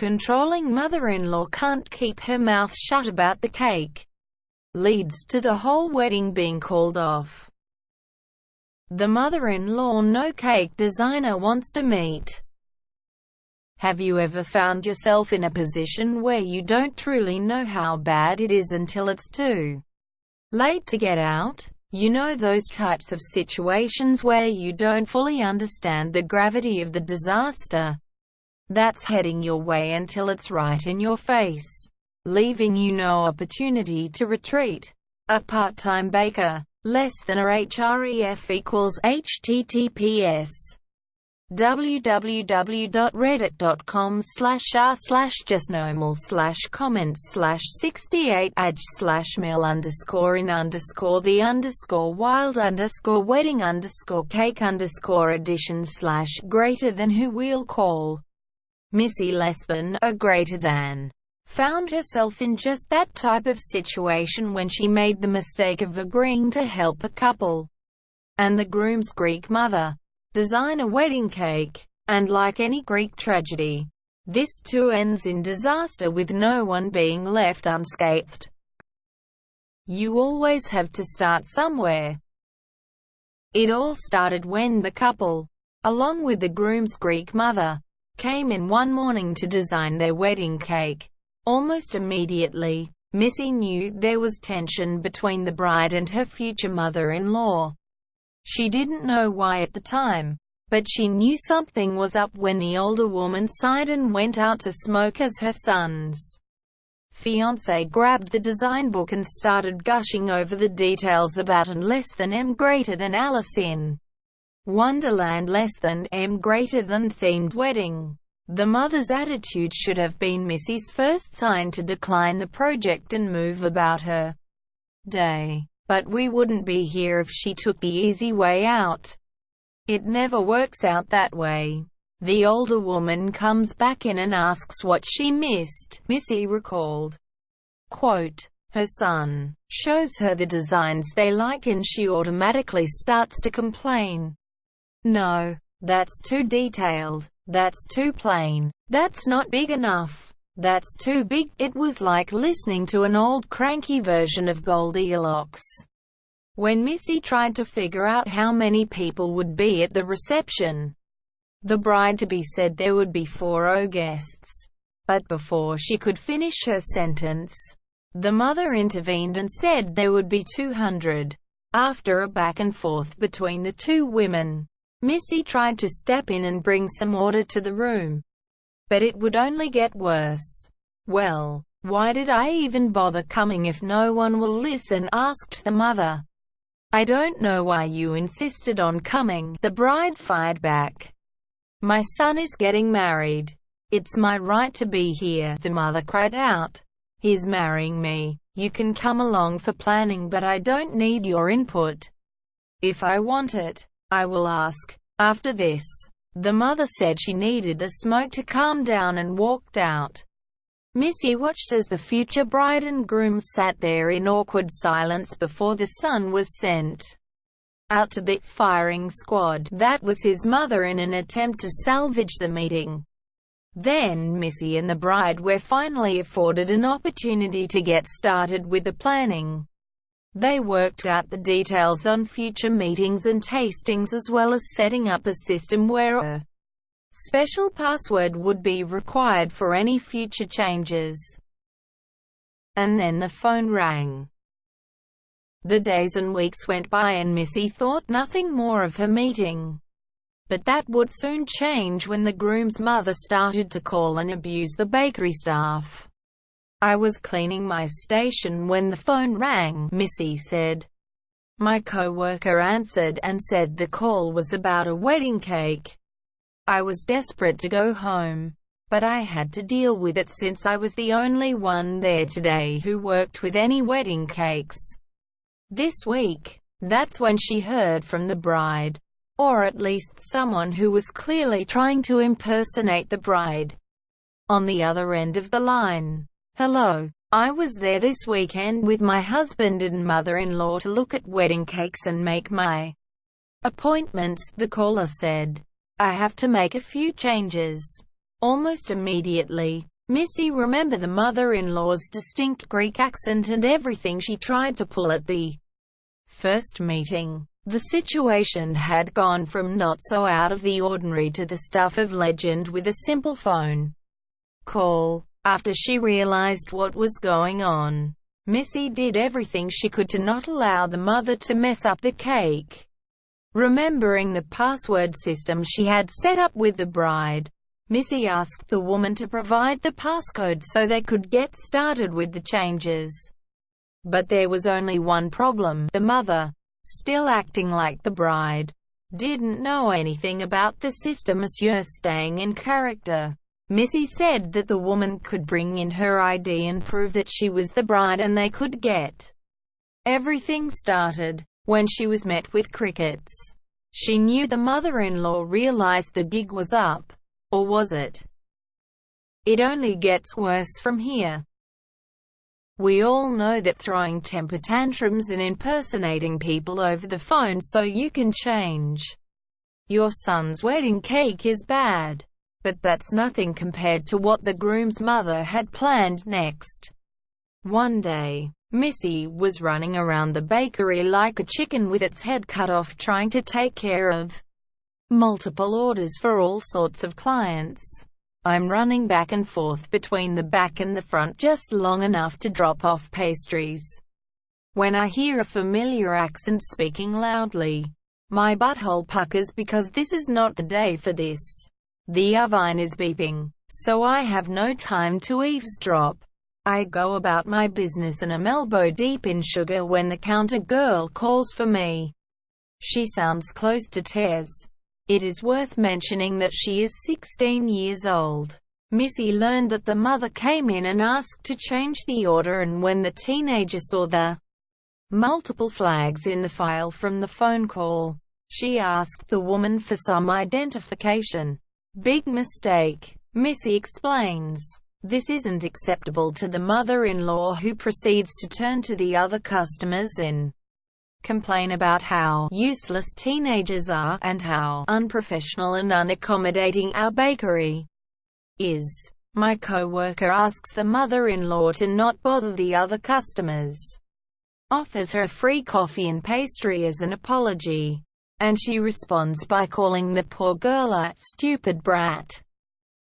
Controlling mother-in-law can't keep her mouth shut about the cake. Leads to the whole wedding being called off. The mother-in-law no cake designer wants to meet. Have you ever found yourself in a position where you don't truly know how bad it is until it's too late to get out? You know those types of situations where you don't fully understand the gravity of the disaster that's heading your way until it's right in your face, leaving you no opportunity to retreat. A part-time baker. Less than a href equals https www.reddit.com/r/mil_in_the_wild_cake_edition/greater than who we'll call Missy less than, a greater than, found herself in just that type of situation when she made the mistake of agreeing to help a couple and the groom's Greek mother design a wedding cake. And like any Greek tragedy, this too ends in disaster with no one being left unscathed. You always have to start somewhere. It all started when the couple, along with the groom's Greek mother, came in one morning to design their wedding cake. Almost immediately, Missy knew there was tension between the bride and her future mother-in-law. She didn't know why at the time, but she knew something was up when the older woman sighed and went out to smoke as her son's fiancé grabbed the design book and started gushing over the details about an less than M greater than Alice in Wonderland less than M greater than themed wedding. The mother's attitude should have been Missy's first sign to decline the project and move about her day. But we wouldn't be here if she took the easy way out. It never works out that way. The older woman comes back in and asks what she missed. Missy recalled, quote, her son shows her the designs they like and she automatically starts to complain. No, that's too detailed. That's too plain. That's not big enough. That's too big. It was like listening to an old cranky version of Goldilocks. When Missy tried to figure out how many people would be at the reception, the bride-to-be said there would be 4 guests. But before she could finish her sentence, the mother intervened and said there would be 200. After a back and forth between the two women, Missy tried to step in and bring some order to the room. But it would only get worse. Well, why did I even bother coming if no one will listen? Asked the mother. I don't know why you insisted on coming, the bride fired back. My son is getting married. It's my right to be here, the mother cried out. He's marrying me. You can come along for planning, but I don't need your input. If I want it, I will ask. After this, the mother said she needed a smoke to calm down and walked out. Missy watched as the future bride and groom sat there in awkward silence before the son was sent out to the firing squad. That was his mother in an attempt to salvage the meeting. Then Missy and the bride were finally afforded an opportunity to get started with the planning. They worked out the details on future meetings and tastings, as well as setting up a system where a special password would be required for any future changes. And then the phone rang. The days and weeks went by and Missy thought nothing more of her meeting. But that would soon change when the groom's mother started to call and abuse the bakery staff. I was cleaning my station when the phone rang, Missy said. My co-worker answered and said the call was about a wedding cake. I was desperate to go home, but I had to deal with it since I was the only one there today who worked with any wedding cakes this week. That's when she heard from the bride, or at least someone who was clearly trying to impersonate the bride, on the other end of the line. Hello, I was there this weekend with my husband and mother-in-law to look at wedding cakes and make my appointments, the caller said. I have to make a few changes. Almost immediately, Missy remembered the mother-in-law's distinct Greek accent and everything she tried to pull at the first meeting. The situation had gone from not so out of the ordinary to the stuff of legend with a simple phone call. After she realized what was going on, Missy did everything she could to not allow the mother to mess up the cake. Remembering the password system she had set up with the bride, Missy asked the woman to provide the passcode so they could get started with the changes. But there was only one problem: the mother, still acting like the bride, didn't know anything about the system. Monsieur, staying in character, Missy said that the woman could bring in her ID and prove that she was the bride and they could get everything started. When she was met with crickets, she knew the mother-in-law realized the gig was up. Or was it? It only gets worse from here. We all know that throwing temper tantrums and impersonating people over the phone so you can change your son's wedding cake is bad. But that's nothing compared to what the groom's mother had planned next. One day, Missy was running around the bakery like a chicken with its head cut off, trying to take care of multiple orders for all sorts of clients. I'm running back and forth between the back and the front just long enough to drop off pastries. When I hear a familiar accent speaking loudly, my butthole puckers because this is not the day for this. The oven is beeping, so I have no time to eavesdrop. I go about my business and am elbow deep in sugar when the counter girl calls for me. She sounds close to tears. It is worth mentioning that she is 16 years old. Missy learned that the mother came in and asked to change the order, and when the teenager saw the multiple flags in the file from the phone call, she asked the woman for some identification. Big mistake, Missy explains. This isn't acceptable to the mother-in-law, who proceeds to turn to the other customers and complain about how useless teenagers are, and how unprofessional and unaccommodating our bakery is. My co-worker asks the mother-in-law to not bother the other customers, offers her free coffee and pastry as an apology, and she responds by calling the poor girl a stupid brat.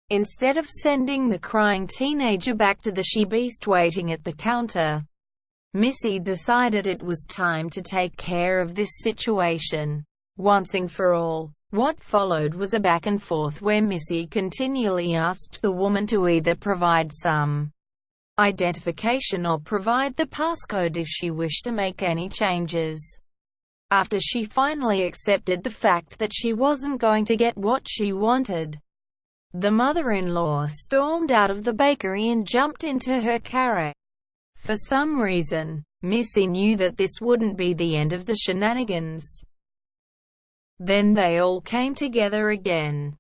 Instead of sending the crying teenager back to the she-beast waiting at the counter, Missy decided it was time to take care of this situation once and for all. What followed was a back and forth where Missy continually asked the woman to either provide some identification or provide the passcode if she wished to make any changes. After she finally accepted the fact that she wasn't going to get what she wanted, the mother-in-law stormed out of the bakery and jumped into her carriage. For some reason, Missy knew that this wouldn't be the end of the shenanigans. Then they all came together again.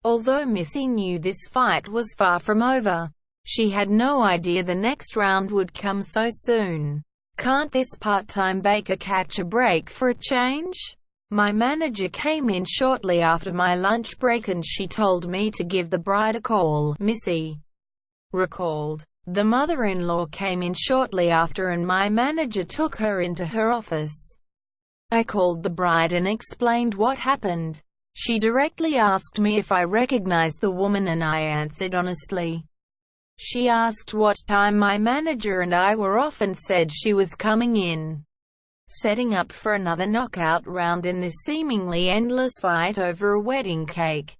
Although Missy knew this fight was far from over, she had no idea the next round would come so soon. Can't this part-time baker catch a break for a change? My manager came in shortly after my lunch break and she told me to give the bride a call, Missy recalled. The mother-in-law came in shortly after and my manager took her into her office. I called the bride and explained what happened. She directly asked me if I recognized the woman and I answered honestly. She asked what time my manager and I were off and said she was coming in, setting up for another knockout round in this seemingly endless fight over a wedding cake.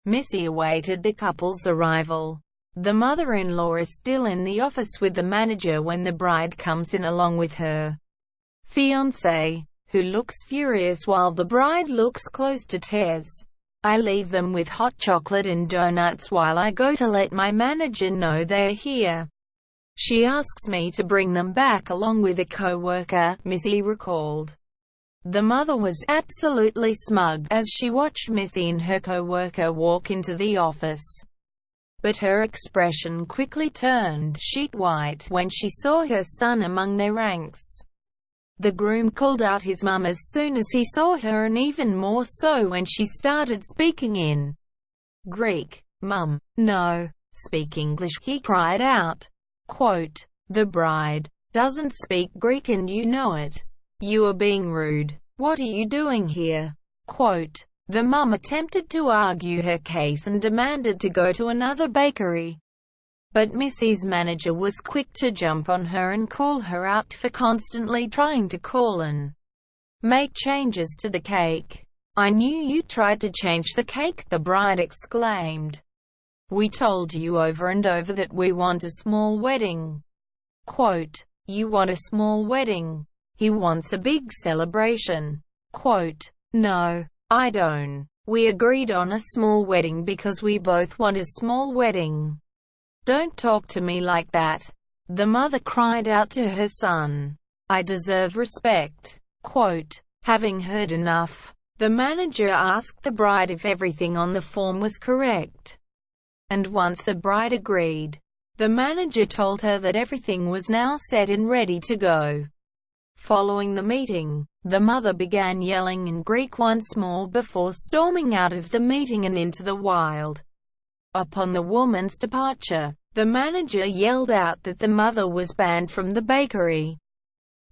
Missy awaited the couple's arrival. The mother-in-law is still in the office with the manager when the bride comes in along with her fiancé, who looks furious while the bride looks close to tears. I leave them with hot chocolate and donuts while I go to let my manager know they're here. She asks me to bring them back along with a co-worker, Missy recalled. The mother was absolutely smug as she watched Missy and her co-worker walk into the office. But her expression quickly turned sheet white when she saw her son among their ranks. The groom called out his mum as soon as he saw her, and even more so when she started speaking in Greek. Mum, no. Speak English, he cried out. Quote, the bride doesn't speak Greek and you know it. You are being rude. What are you doing here? Quote, the mum attempted to argue her case and demanded to go to another bakery. But Missy's manager was quick to jump on her and call her out for constantly trying to call and make changes to the cake. I knew you tried to change the cake, the bride exclaimed. We told you over and over that we want a small wedding. Quote, you want a small wedding. He wants a big celebration. Quote, no, I don't. We agreed on a small wedding because we both want a small wedding. Don't talk to me like that. The mother cried out to her son. I deserve respect. Quote, having heard enough, the manager asked the bride if everything on the form was correct. And once the bride agreed, the manager told her that everything was now set and ready to go. Following the meeting, the mother began yelling in Greek once more before storming out of the meeting and into the wild. Upon the woman's departure, the manager yelled out that the mother was banned from the bakery,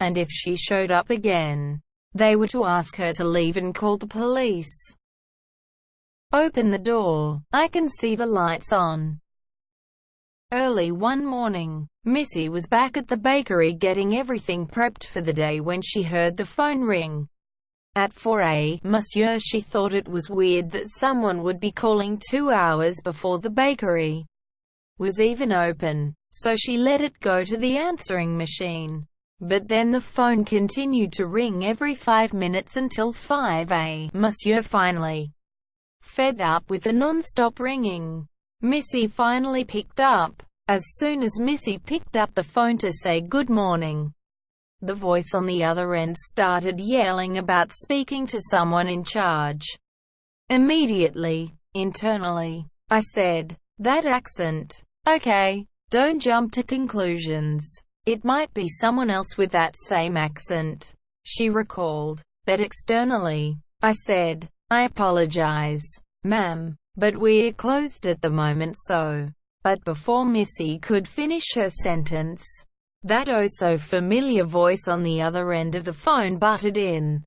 and if she showed up again, they were to ask her to leave and call the police. Open the door. I can see the lights on. Early one morning, Missy was back at the bakery getting everything prepped for the day when she heard the phone ring. At 4 a.m, she thought it was weird that someone would be calling 2 hours before the bakery was even open, so she let it go to the answering machine. But then the phone continued to ring every 5 minutes until 5 a.m. Finally, fed up with the non-stop ringing, Missy finally picked up. As soon as Missy picked up the phone to say good morning, the voice on the other end started yelling about speaking to someone in charge. Immediately, internally, I said, that accent. Okay, don't jump to conclusions. It might be someone else with that same accent, she recalled. But externally, I said, I apologize, ma'am, but we're closed at the moment so. But before Missy could finish her sentence, that oh-so-familiar voice on the other end of the phone butted in.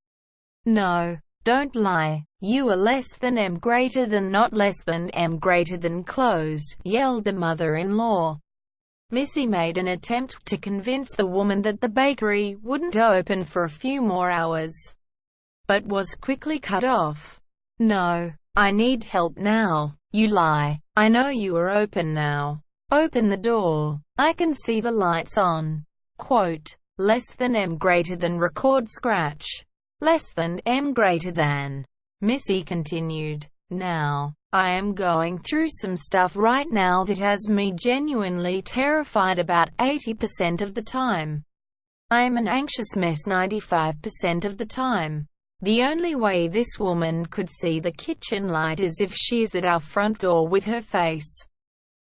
No, don't lie. You are less than M greater than not less than M greater than closed, yelled the mother-in-law. Missy made an attempt to convince the woman that the bakery wouldn't open for a few more hours, but was quickly cut off. No, I need help now. You lie. I know you are open now. Open the door. I can see the lights on. Quote, less than M greater than record scratch. Less than M greater than. Missy continued. Now, I am going through some stuff right now that has me genuinely terrified about 80% of the time. I am an anxious mess 95% of the time. The only way this woman could see the kitchen light is if she's at our front door with her face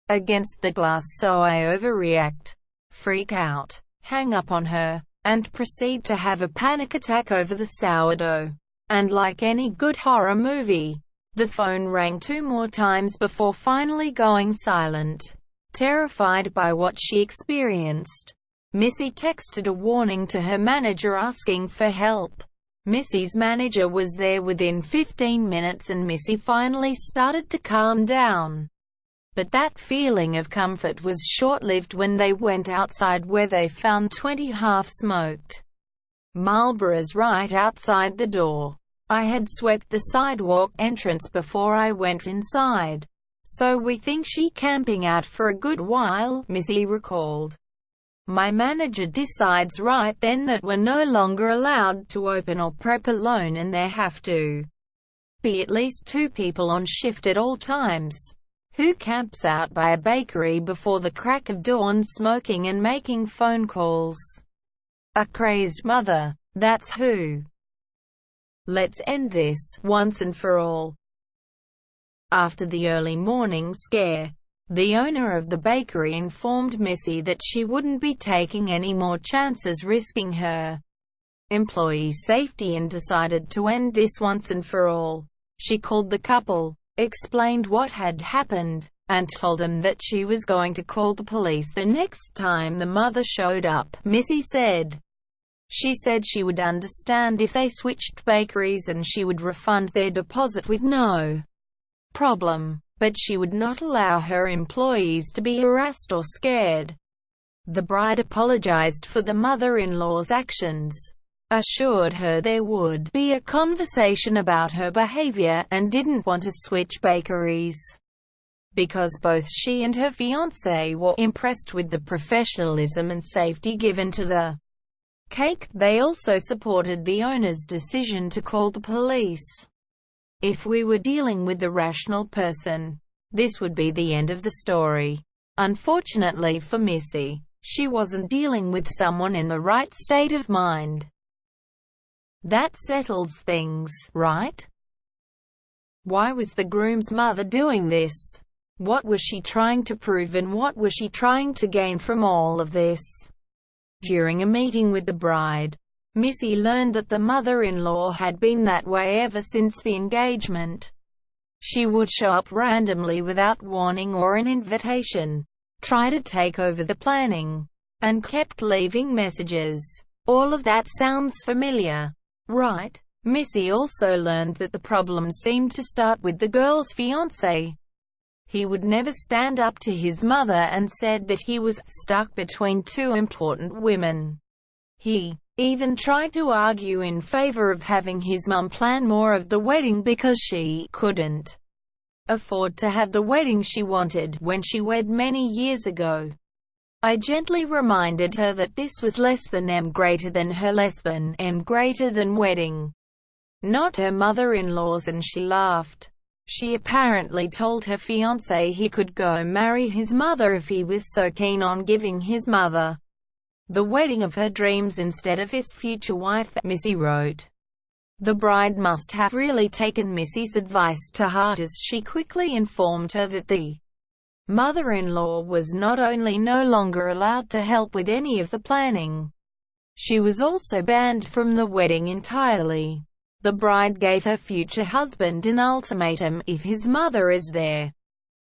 against the glass, so I overreact, freak out, hang up on her, and proceed to have a panic attack over the sourdough. And like any good horror movie, the phone rang 2 more times before finally going silent. Terrified by what she experienced, Missy texted a warning to her manager asking for help. Missy's manager was there within 15 minutes and Missy finally started to calm down. But that feeling of comfort was short-lived when they went outside where they found 20 half-smoked Marlboros right outside the door. I had swept the sidewalk entrance before I went inside. So we think she camping out for a good while, Missy recalled. My manager decides right then that we're no longer allowed to open or prep alone and there have to be at least 2 people on shift at all times. Who camps out by a bakery before the crack of dawn smoking and making phone calls? A crazed mother. That's who. Let's end this, once and for all. After the early morning scare, the owner of the bakery informed Missy that she wouldn't be taking any more chances risking her employees' safety and decided to end this once and for all. She called the couple, explained what had happened, and told him that she was going to call the police the next time the mother showed up. Missy said she said she would understand if they switched bakeries and she would refund their deposit with no problem, but she would not allow her employees to be harassed or scared. The bride apologized for the mother-in-law's actions, assured her there would be a conversation about her behavior, and didn't want to switch bakeries because both she and her fiancé were impressed with the professionalism and safety given to the cake. They also supported the owner's decision to call the police. If we were dealing with a rational person, this would be the end of the story. Unfortunately for Missy, she wasn't dealing with someone in the right state of mind. That settles things, right? Why was the groom's mother doing this? What was she trying to prove, and what was she trying to gain from all of this? During a meeting with the bride, Missy learned that the mother-in-law had been that way ever since the engagement. She would show up randomly without warning or an invitation, try to take over the planning, and kept leaving messages. All of that sounds familiar, right? Missy also learned that the problem seemed to start with the girl's fiancé. He would never stand up to his mother and said that he was stuck between two important women. He even tried to argue in favor of having his mum plan more of the wedding because she couldn't afford to have the wedding she wanted when she wed many years ago. I gently reminded her that this was less than M greater than her, less than M greater than wedding, not her mother-in-law's, and she laughed. She apparently told her fiancé he could go marry his mother if he was so keen on giving his mother the wedding of her dreams instead of his future wife, Missy wrote. The bride must have really taken Missy's advice to heart, as she quickly informed her that the mother-in-law was not only no longer allowed to help with any of the planning, she was also banned from the wedding entirely. The bride gave her future husband an ultimatum: if his mother is there,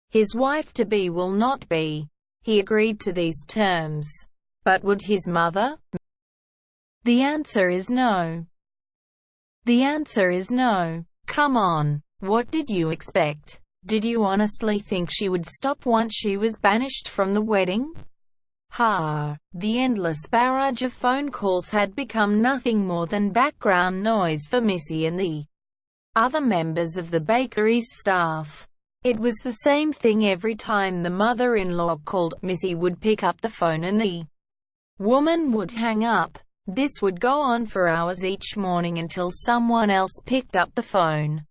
his wife-to-be will not be. He agreed to these terms. But would his mother? The answer is no. The answer is no. Come on. What did you expect? Did you honestly think she would stop once she was banished from the wedding? The endless barrage of phone calls had become nothing more than background noise for Missy and the other members of the bakery's staff. It was the same thing every time the mother-in-law called. Missy would pick up the phone and the woman would hang up. This would go on for hours each morning until someone else picked up the phone.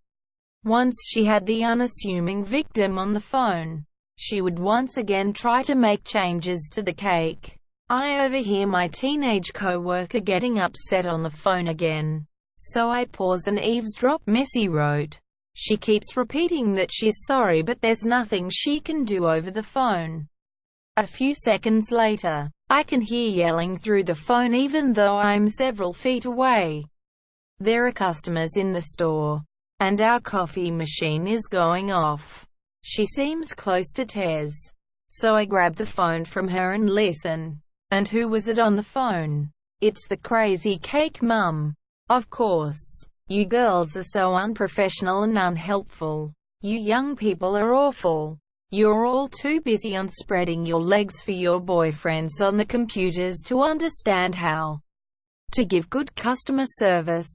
Once she had the unassuming victim on the phone, she would once again try to make changes to the cake. I overhear my teenage co-worker getting upset on the phone again, so I pause and eavesdrop, Missy wrote. She keeps repeating that she's sorry, but there's nothing she can do over the phone. A few seconds later, I can hear yelling through the phone even though I'm several feet away. There are customers in the store, and our coffee machine is going off. She seems close to tears. So I grab the phone from her and listen. And who was it on the phone? It's the crazy cake mum. Of course. You girls are so unprofessional and unhelpful. You young people are awful. You're all too busy on spreading your legs for your boyfriends on the computers to understand how to give good customer service.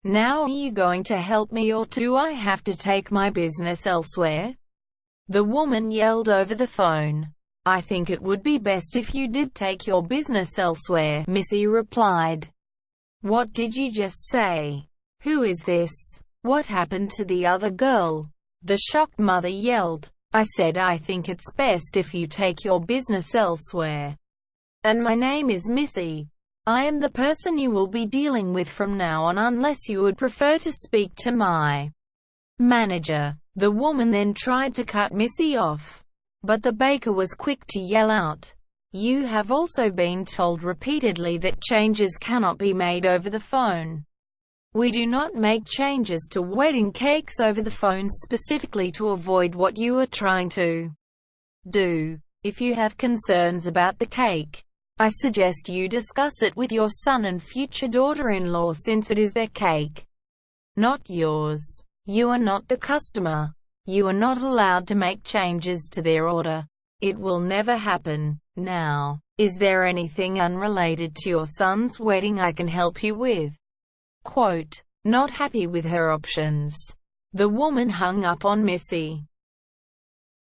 Now are you going to help me, or do I have to take my business elsewhere? The woman yelled over the phone. I think it would be best if you did take your business elsewhere, Missy replied. What did you just say? Who is this? What happened to the other girl? The shocked mother yelled. I said I think it's best if you take your business elsewhere. And my name is Missy. I am the person you will be dealing with from now on, unless you would prefer to speak to my manager. The woman then tried to cut Missy off, but the baker was quick to yell out, "You have also been told repeatedly that changes cannot be made over the phone. We do not make changes to wedding cakes over the phone specifically to avoid what you are trying to do. If you have concerns about the cake, I suggest you discuss it with your son and future daughter-in-law since it is their cake, not yours. You are not the customer. You are not allowed to make changes to their order. It will never happen. Now, is there anything unrelated to your son's wedding I can help you with? Quote, not happy with her options. The woman hung up on Missy.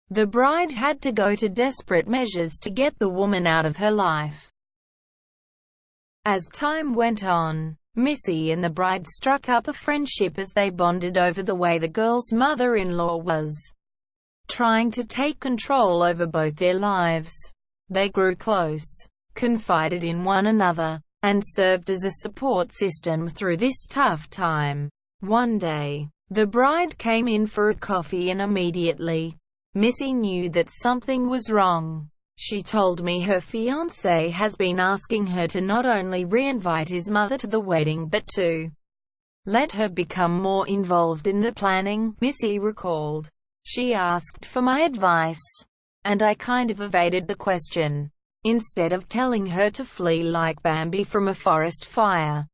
The bride had to go to desperate measures to get the woman out of her life. As time went on, Missy and the bride struck up a friendship as they bonded over the way the girl's mother-in-law was trying to take control over both their lives. They grew close, confided in one another, and served as a support system through this tough time. One day, the bride came in for a coffee and immediately, Missy knew that something was wrong. She told me her fiancé has been asking her to not only re-invite his mother to the wedding but to let her become more involved in the planning, Missy recalled. She asked for my advice, and I kind of evaded the question. Instead of telling her to flee like Bambi from a forest fire,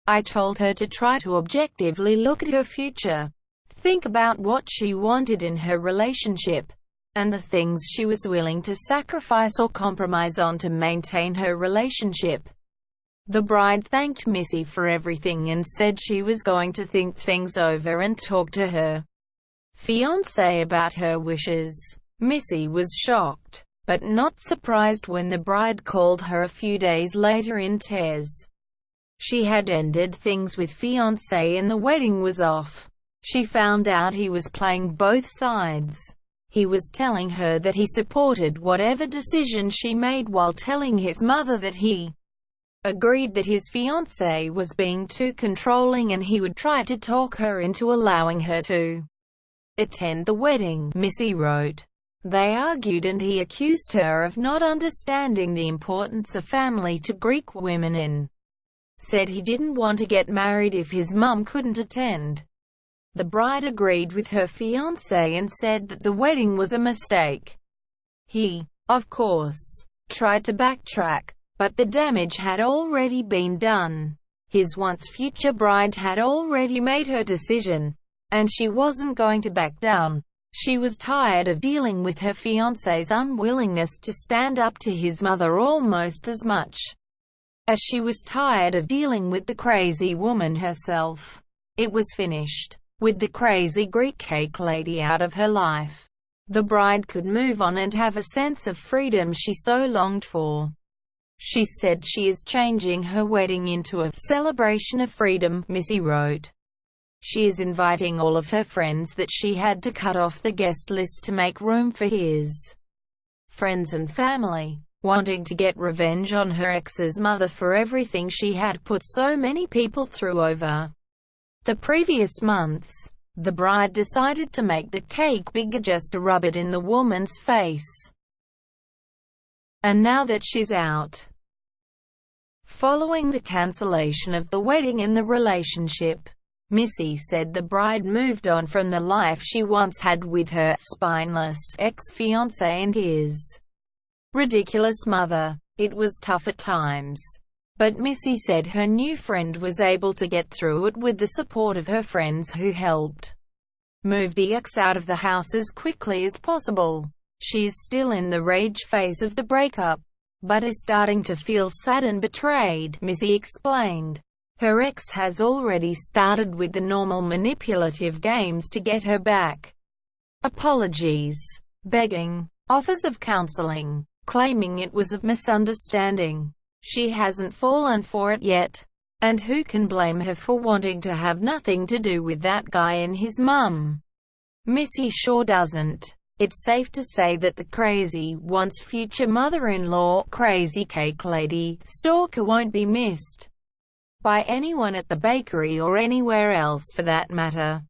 I told her to try to objectively look at her future. Think about what she wanted in her relationship, and the things she was willing to sacrifice or compromise on to maintain her relationship. The bride thanked Missy for everything and said she was going to think things over and talk to her fiancé about her wishes. Missy was shocked, but not surprised when the bride called her a few days later in tears. She had ended things with fiancé and the wedding was off. She found out he was playing both sides. He was telling her that he supported whatever decision she made while telling his mother that he agreed that his fiancé was being too controlling and he would try to talk her into allowing her to attend the wedding, Missy wrote. They argued and he accused her of not understanding the importance of family to Greek women and said he didn't want to get married if his mum couldn't attend. The bride agreed with her fiancé and said that the wedding was a mistake. He, of course, tried to backtrack, but the damage had already been done. His once future bride had already made her decision, and she wasn't going to back down. She was tired of dealing with her fiancé's unwillingness to stand up to his mother almost as much as she was tired of dealing with the crazy woman herself. It was finished. With the crazy Greek cake lady out of her life, the bride could move on and have a sense of freedom she so longed for. She said she is changing her wedding into a celebration of freedom, Missy wrote. She is inviting all of her friends that she had to cut off the guest list to make room for his friends and family, wanting to get revenge on her ex's mother for everything she had put so many people through over the previous months. The bride decided to make the cake bigger just to rub it in the woman's face. And now that she's out, following the cancellation of the wedding and the relationship, Missy said the bride moved on from the life she once had with her spineless ex-fiancé and his ridiculous mother. It was tough at times, but Missy said her new friend was able to get through it with the support of her friends who helped move the ex out of the house as quickly as possible. She is still in the rage phase of the breakup, but is starting to feel sad and betrayed, Missy explained. Her ex has already started with the normal manipulative games to get her back. Apologies, begging, offers of counseling, claiming it was a misunderstanding. She hasn't fallen for it yet, and who can blame her for wanting to have nothing to do with that guy and his mum? Missy sure doesn't. It's safe to say that the crazy, once future mother-in-law, crazy cake lady, stalker won't be missed by anyone at the bakery or anywhere else for that matter.